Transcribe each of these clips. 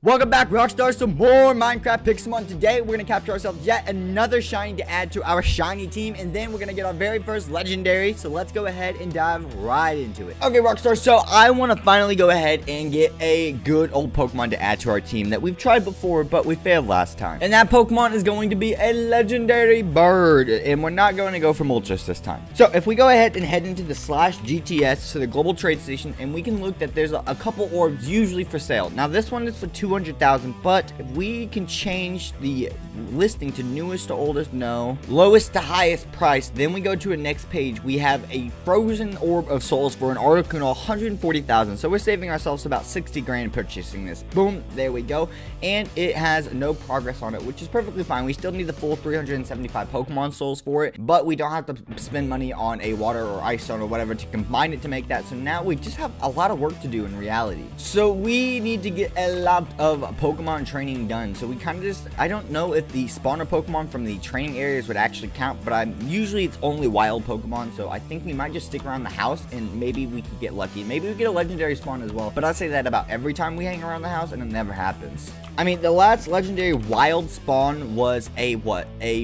Welcome back, Rockstar. Some more Minecraft Pixelmon. Today, we're going to capture ourselves yet another shiny to add to our shiny team, and then we're going to get our very first legendary. So let's go ahead and dive right into it. Okay, Rockstar, so I want to finally go ahead and get a good old Pokemon to add to our team that we've tried before, but we failed last time. And that Pokemon is going to be a legendary bird, and we're not going to go for Moltres this time. So if we go ahead and head into the /GTS, so the global trade station, and we can look that there's a couple orbs usually for sale. Now, this one is for 200,000, but if we can change the listing to newest to oldest, no, lowest to highest price, then we go to a next page. We have a frozen orb of souls for an Articuno, 140,000. So we're saving ourselves about 60 grand purchasing this. Boom, there we go. And it has no progress on it, which is perfectly fine. We still need the full 375 Pokemon souls for it, but we don't have to spend money on a water or ice stone or whatever to combine it to make that. So now we just have a lot of work to do in reality. So we need to get a lot of Pokemon training done. So we kind of just, I don't know if the spawner Pokemon from the training areas would actually count, but usually it's only wild Pokemon. So I think we might just stick around the house and maybe we could get lucky. Maybe we get a legendary spawn as well. But I say that about every time we hang around the house and it never happens. I mean, the last legendary wild spawn was a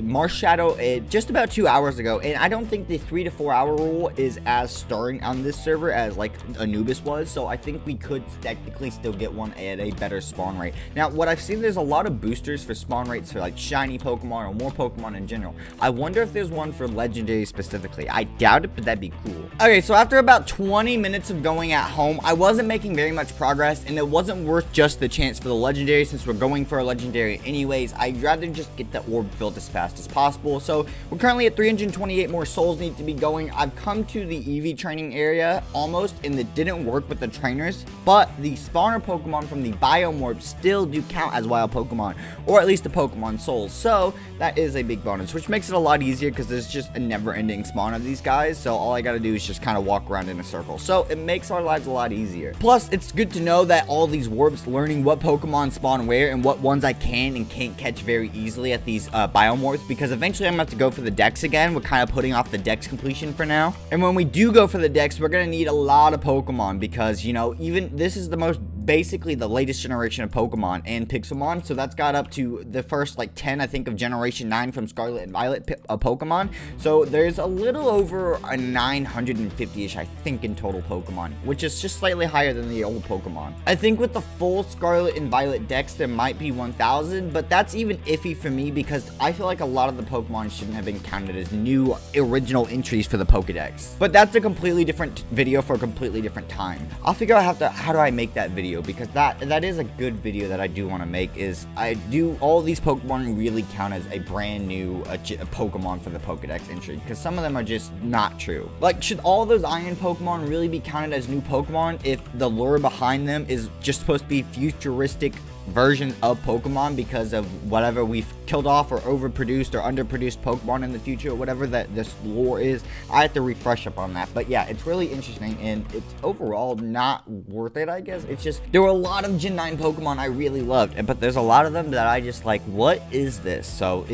Marsh Shadow just about 2 hours ago. And I don't think the 3 to 4 hour rule is as stirring on this server as like Anubis was. So I think we could technically still get one at a better spawn rate. Now, what I've seen, there's a lot of boosters for spawn rates for like shiny Pokemon or more Pokemon in general. I wonder if there's one for legendary specifically. I doubt it, but that'd be cool. Okay, so after about 20 minutes of going at home, I wasn't making very much progress, and it wasn't worth just the chance for the legendary. Since we're going for a legendary anyways, I'd rather just get the orb filled as fast as possible. So we're currently at 328 more souls need to be going. I've come to the EV training area almost, and it didn't work with the trainers, but the spawner Pokemon from the biome orb still do count as wild Pokemon, or at least a Pokemon soul. So that is a big bonus, which makes it a lot easier because there's just a never-ending spawn of these guys. So all I gotta do is just kind of walk around in a circle. So it makes our lives a lot easier. Plus, it's good to know that all these warps, learning what Pokemon spawn where and what ones I can and can't catch very easily at these biome warps, because eventually I'm gonna have to go for the Dex again. We're kind of putting off the Dex completion for now. And when we do go for the Dex, we're gonna need a lot of Pokemon because, you know, even this is the most basically the latest generation of Pokemon and Pixelmon, so that's got up to the first like 10 I think of generation 9 from Scarlet and Violet Pokemon. So there's a little over a 950-ish I think in total Pokemon, which is just slightly higher than the old Pokemon. I think with the full Scarlet and Violet Dex there might be 1,000, but that's even iffy for me because I feel like a lot of the Pokemon shouldn't have been counted as new original entries for the Pokedex. But that's a completely different video for a completely different time. I'll figure out how do I make that video, because that is a good video that I do want to make. Is I do all these Pokemon really count as a brand new a Pokemon for the Pokedex entry, because some of them are just not true. Like, should all those iron Pokemon really be counted as new Pokemon if the lure behind them is just supposed to be futuristic versions of Pokemon because of whatever we've killed off or overproduced or underproduced Pokemon in the future, or whatever that this lore is? I have to refresh up on that. But yeah, it's really interesting, and it's overall not worth it, I guess. It's just, there were a lot of Gen 9 Pokemon I really loved, but there's a lot of them that I just like, what is this? So,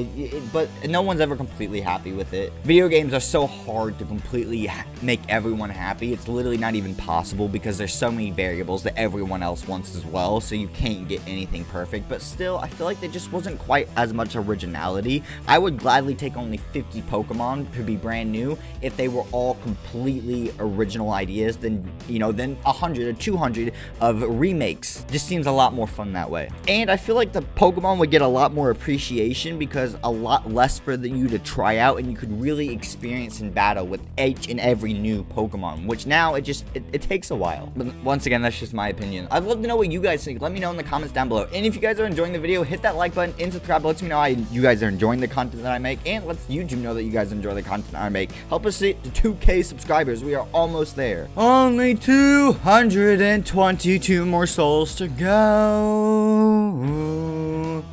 but no one's ever completely happy with it. Video games are so hard to completely make everyone happy. It's literally not even possible because there's so many variables that everyone else wants as well, so you can't get anything perfect. But still, I feel like there just wasn't quite as much originality. I would gladly take only 50 Pokemon to be brand new if they were all completely original ideas than, you know, than 100 or 200 of remakes. Just seems a lot more fun that way. And I feel like the Pokemon would get a lot more appreciation because a lot less for you to try out, and you could really experience in battle with each and every new Pokemon, which now it takes a while. But once again, that's just my opinion. I'd love to know what you guys think. Let me know in the comments down below. And if you guys are enjoying the video, hit that like button and subscribe. It lets me know you guys are enjoying the content that I make, and lets YouTube know that you guys enjoy the content I make. Help us get to 2K subscribers. We are almost there. Only 222 more souls to go.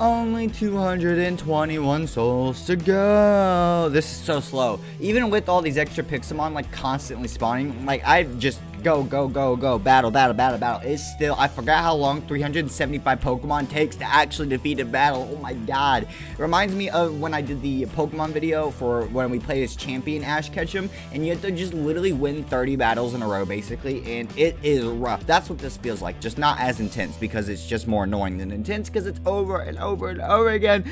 Only 221 souls to go. This is so slow. Even with all these extra Pixelmon like constantly spawning, like I just go, go, go, go. Battle, battle, battle, battle. It's still, I forgot how long 375 Pokemon takes to actually defeat a battle. Oh my god. It reminds me of when I did the Pokemon video for when we played as champion Ash Ketchum, and you have to just literally win 30 battles in a row, basically, and it is rough. That's what this feels like, just not as intense, because it's just more annoying than intense, because it's over and over and over again.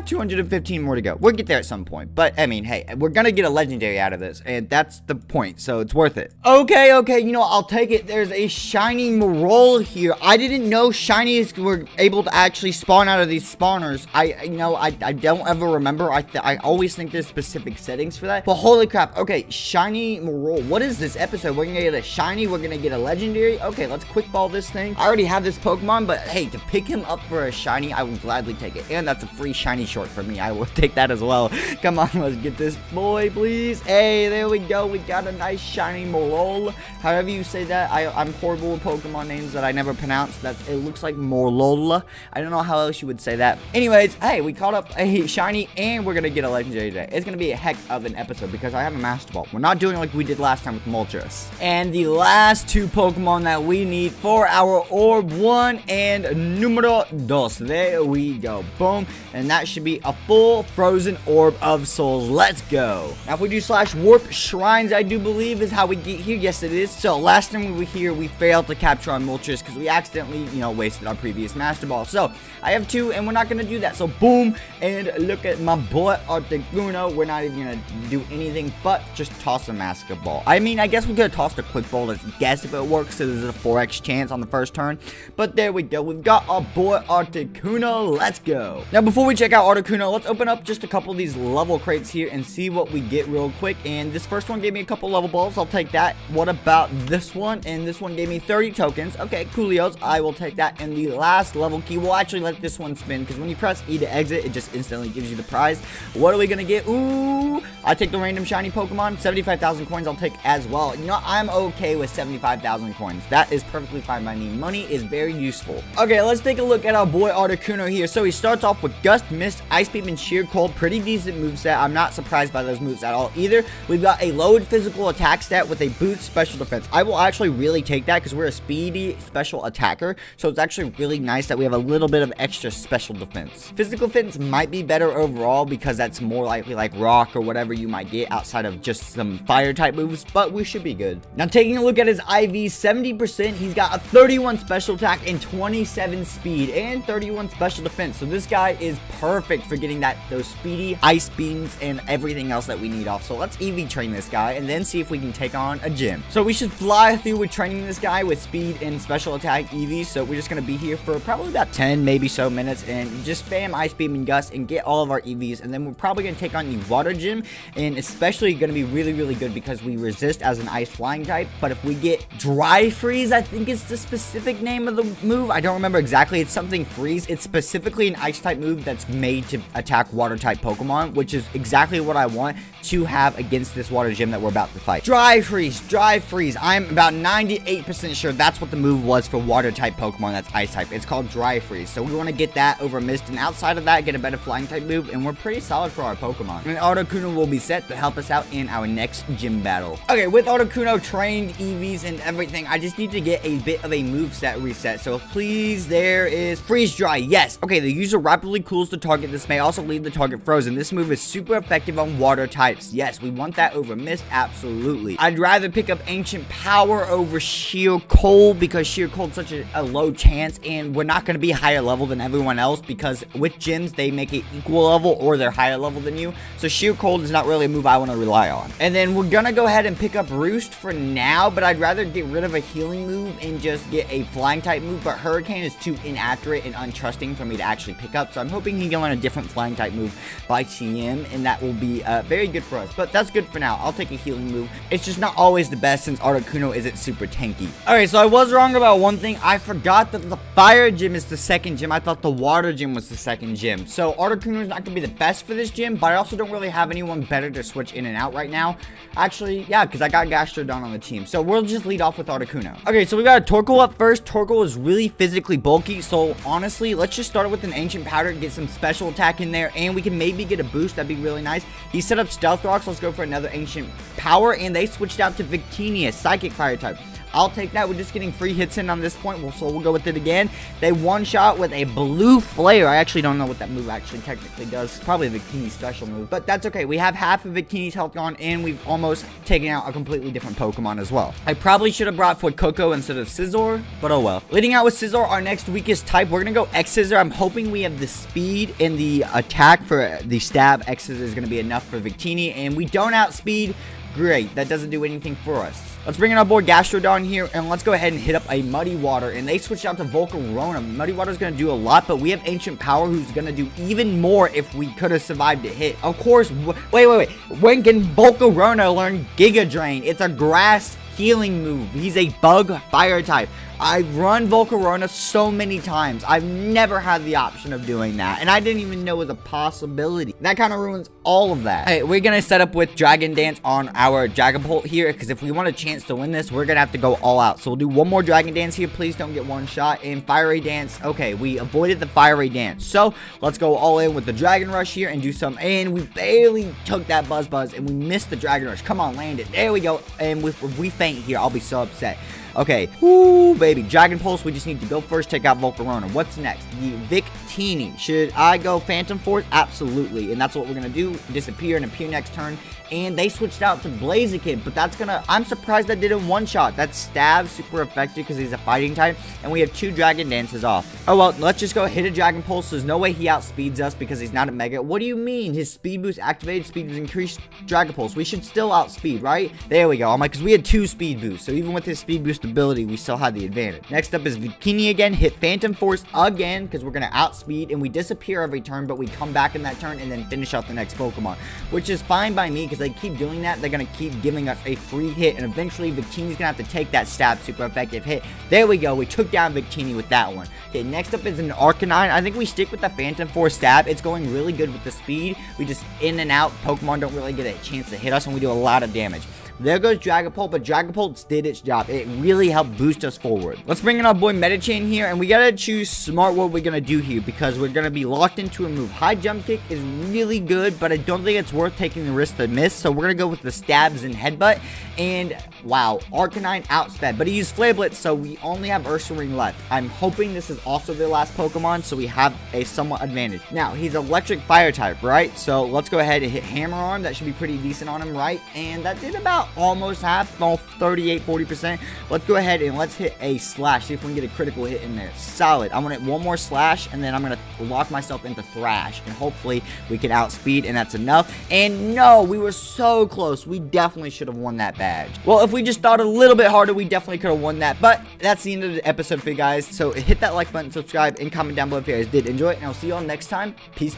215 more to go. We'll get there at some point, but, I mean, hey, we're gonna get a legendary out of this, and that's the point, so it's worth it. Okay, you know, I'll take it. There's a shiny Moroll here. I didn't know shinies were able to actually spawn out of these spawners. I don't ever remember. I always think there's specific settings for that, but holy crap. Okay, shiny Moroll. What is this episode? We're gonna get a shiny, we're gonna get a legendary. Okay, let's quick ball this thing. I already have this Pokemon, but hey, to pick him up for a shiny, I would gladly take it, and that's a free shiny short for me. I will take that as well. Come on, let's get this boy, please. Hey, there we go. We got a nice shiny Moroll. However you say that. I'm horrible with Pokemon names that I never pronounce. It looks like Moroll. I don't know how else you would say that. Anyways, hey, we caught up a shiny, and we're gonna get a legendary today. It's gonna be a heck of an episode because I have a Master Ball. We're not doing it like we did last time with Moltres. And the last two Pokemon that we need for our Orb 1 and Numero 2. There we go. Boom. And that should be a full frozen Orb of Souls. Let's go. Now, if we do /warp shrines, I do believe is how we get here. Yes, it is. So, last time we were here, we failed to capture our Moltres because we accidentally, you know, wasted our previous Master Ball. So, I have two, and we're not going to do that. So, boom. And look at my boy, Articuno. We're not even going to do anything but just toss a Master Ball. I mean, I guess we could have tossed a Quick Ball to guess if it works, so there's a 4x chance on the first turn. But there we go. We've got our boy, Articuno. Let's go. Now, before we check out Articuno, let's open up just a couple of these level crates here and see what we get real quick. And this first one gave me a couple level balls. I'll take that. What about this one? And this one gave me 30 tokens. Okay, coolios. I will take that. And the last level key, we'll actually let this one spin because when you press E to exit, it just instantly gives you the prize. What are we going to get? Ooh, I take the random shiny Pokemon. 75,000 coins I'll take as well. You know, I'm okay with 75,000 coins. That is perfectly fine by me. Money is very useful. Okay, let's take a look at our boy Articuno here. So he starts off with Gust, Mist, Ice Beam, and Sheer Cold. Pretty decent moveset. I'm not surprised by those moves at all either. We've got a lowered physical attack stat with a boost special defense. I will actually really take that because we're a speedy special attacker. So it's actually really nice that we have a little bit of extra special defense. Physical defense might be better overall because that's more likely like rock or whatever you might get outside of just some fire type moves, but we should be good. Now taking a look at his IV, 70%, he's got a 31 special attack and 27 speed and 31 special defense. So this guy is perfect for getting those speedy ice beams and everything else that we need off. So let's EV train this guy and then see if we can take on a gym. So we should fly through with training this guy with speed and special attack EV. So we're just going to be here for probably about 10 maybe so minutes and just spam ice beam and gust and get all of our EVs, and then we're probably going to take on the water gym, and especially going to be really good because we resist as an ice flying type. But if we get dry freeze, I think it's the specific name of the move. I don't remember exactly. It's something freeze. It's specifically an ice type move that's made to attack water type Pokemon, which is exactly what I want to have against this water gym that we're about to fight. Dry freeze, dry freeze. I'm about 98% sure that's what the move was for water type Pokemon that's ice type. It's called dry freeze. So we want to get that over Mist, and outside of that, get a better flying type move, and we're pretty solid for our Pokemon. And Articuno will be set to help us out in our next gym battle. Okay, with Articuno trained, EVs, and everything, I just need to get a bit of a moveset reset. So please, there is freeze dry. Yes. Okay, the user rapidly cools the target. This may also leave the target frozen. This move is super effective on water types. Yes, we want that over Mist. Absolutely. I'd rather pick up Ancient Power over Sheer Cold because Sheer Cold's such a low chance, and we're not going to be higher level than everyone else because with gyms, they make it equal level or they're higher level than you. So Sheer Cold is not really a move I want to rely on. And then we're going to go ahead and pick up Roost for now, but I'd rather get rid of a healing move and just get a flying type move. But Hurricane is too inaccurate and untrusting for me to actually pick up. So I'm hoping he can learn a different flying type move by TM, and that will be very good for us. But that's good for now. I'll take a healing move. It's just not always the best since Articuno isn't super tanky. Alright, so I was wrong about one thing. I forgot that the fire gym is the second gym. I thought the water gym was the second gym. So Articuno is not going to be the best for this gym, but I also don't really have anyone better to switch in and out right now. Actually, yeah, because I got Gastrodon on the team. So we'll just lead off with Articuno. Okay, so we got a Torkoal up first. Torkoal is really physically bulky, so honestly, let's just start with an Ancient Powder, get some special attack in there, and we can maybe get a boost. That'd be really nice. He set up Stealth Rocks. Let's go for another Ancient power, and they switched out to Victini, psychic fire type. I'll take that. We're just getting free hits in on this point, so we'll go with it again. They one-shot with a blue flare. I actually don't know what that move actually technically does. It's probably a Victini special move, but that's okay. We have half of Victini's health gone, and we've almost taken out a completely different Pokemon as well. I probably should have brought forth Coco instead of Scizor, but oh well. Leading out with Scizor, our next weakest type, we're going to go X-Scissor. I'm hoping we have the speed and the attack for the stab. X-Scissor is going to be enough for Victini, and we don't outspeed. Great, that doesn't do anything for us. Let's bring in our boy Gastrodon here, and let's go ahead and hit up a Muddy Water, and they switched out to Volcarona. Muddy Water is going to do a lot, but we have Ancient Power, who's going to do even more if we could have survived a hit. Of course, wait. When can Volcarona learn Giga Drain? It's a grass healing move. He's a bug fire type. I've run Volcarona so many times. I've never had the option of doing that, and I didn't even know it was a possibility. That kind of ruins all of that. Hey, we're gonna set up with Dragon Dance on our Dragapult here, because if we want a chance to win this, we're gonna have to go all out. So we'll do one more Dragon Dance here. Please don't get one shot. And Fiery Dance. Okay, we avoided the Fiery Dance, so let's go all in with the Dragon Rush here and do some. And we barely took that Buzz, and we missed the Dragon Rush. Come on, land it. There we go. And if we faint here, I'll be so upset. Okay, whoo, baby. Dragon Pulse, we just need to go first, take out Volcarona. What's next? The Victini. Should I go Phantom Force? Absolutely. And that's what we're going to do. Disappear and appear next turn. And they switched out to Blaziken, but that's going to... I'm surprised that didn't one-shot. That stab super effective because he's a fighting type. And we have 2 Dragon Dances off. Oh, well, let's just go hit a Dragon Pulse. There's no way he outspeeds us because he's not a Mega. What do you mean? His speed boost activated, speed boost increased, Dragon Pulse. We should still outspeed, right? There we go. I'm like, because we had 2 speed boosts. So even with his speed boost ability, we still had the advantage. Next up is Victini again. Hit Phantom Force again because we're going to outspeed. And we disappear every turn, but we come back in that turn and then finish out the next Pokemon. Which is fine by me because they keep doing that. They're going to keep giving us a free hit. And eventually, Victini's going to have to take that stab super effective hit. There we go. We took down Victini with that one. Okay, next up is an Arcanine. I think we stick with the Phantom Force stab. It's going really good with the speed. We just in and out. Pokemon don't really get a chance to hit us, and we do a lot of damage. There goes Dragapult, but Dragapult did its job. It really helped boost us forward. Let's bring in our boy Medichain here, and we gotta choose smart what we're gonna do here because we're gonna be locked into a move. High Jump Kick is really good, but I don't think it's worth taking the risk to miss, so we're gonna go with the Stabs and Headbutt, and wow, Arcanine outsped, but he used Flare Blitz, so we only have Ursaring left. I'm hoping this is also their last Pokemon, so we have a somewhat advantage. Now, he's Electric Fire type, right? So let's go ahead and hit Hammer Arm. That should be pretty decent on him, right? And that did about almost half, 38-40%. Let's go ahead and let's hit a Slash, see if we can get a critical hit in there. Solid. I'm gonna hit one more Slash, and then I'm gonna lock myself into Thrash, and hopefully we can outspeed, and that's enough. And no, we were so close. We definitely should have won that badge. Well, if we just thought a little bit harder, we definitely could have won that, but that's the end of the episode for you guys. So hit that like button, subscribe, and comment down below if you guys did enjoy it, and I'll see you all next time. Peace.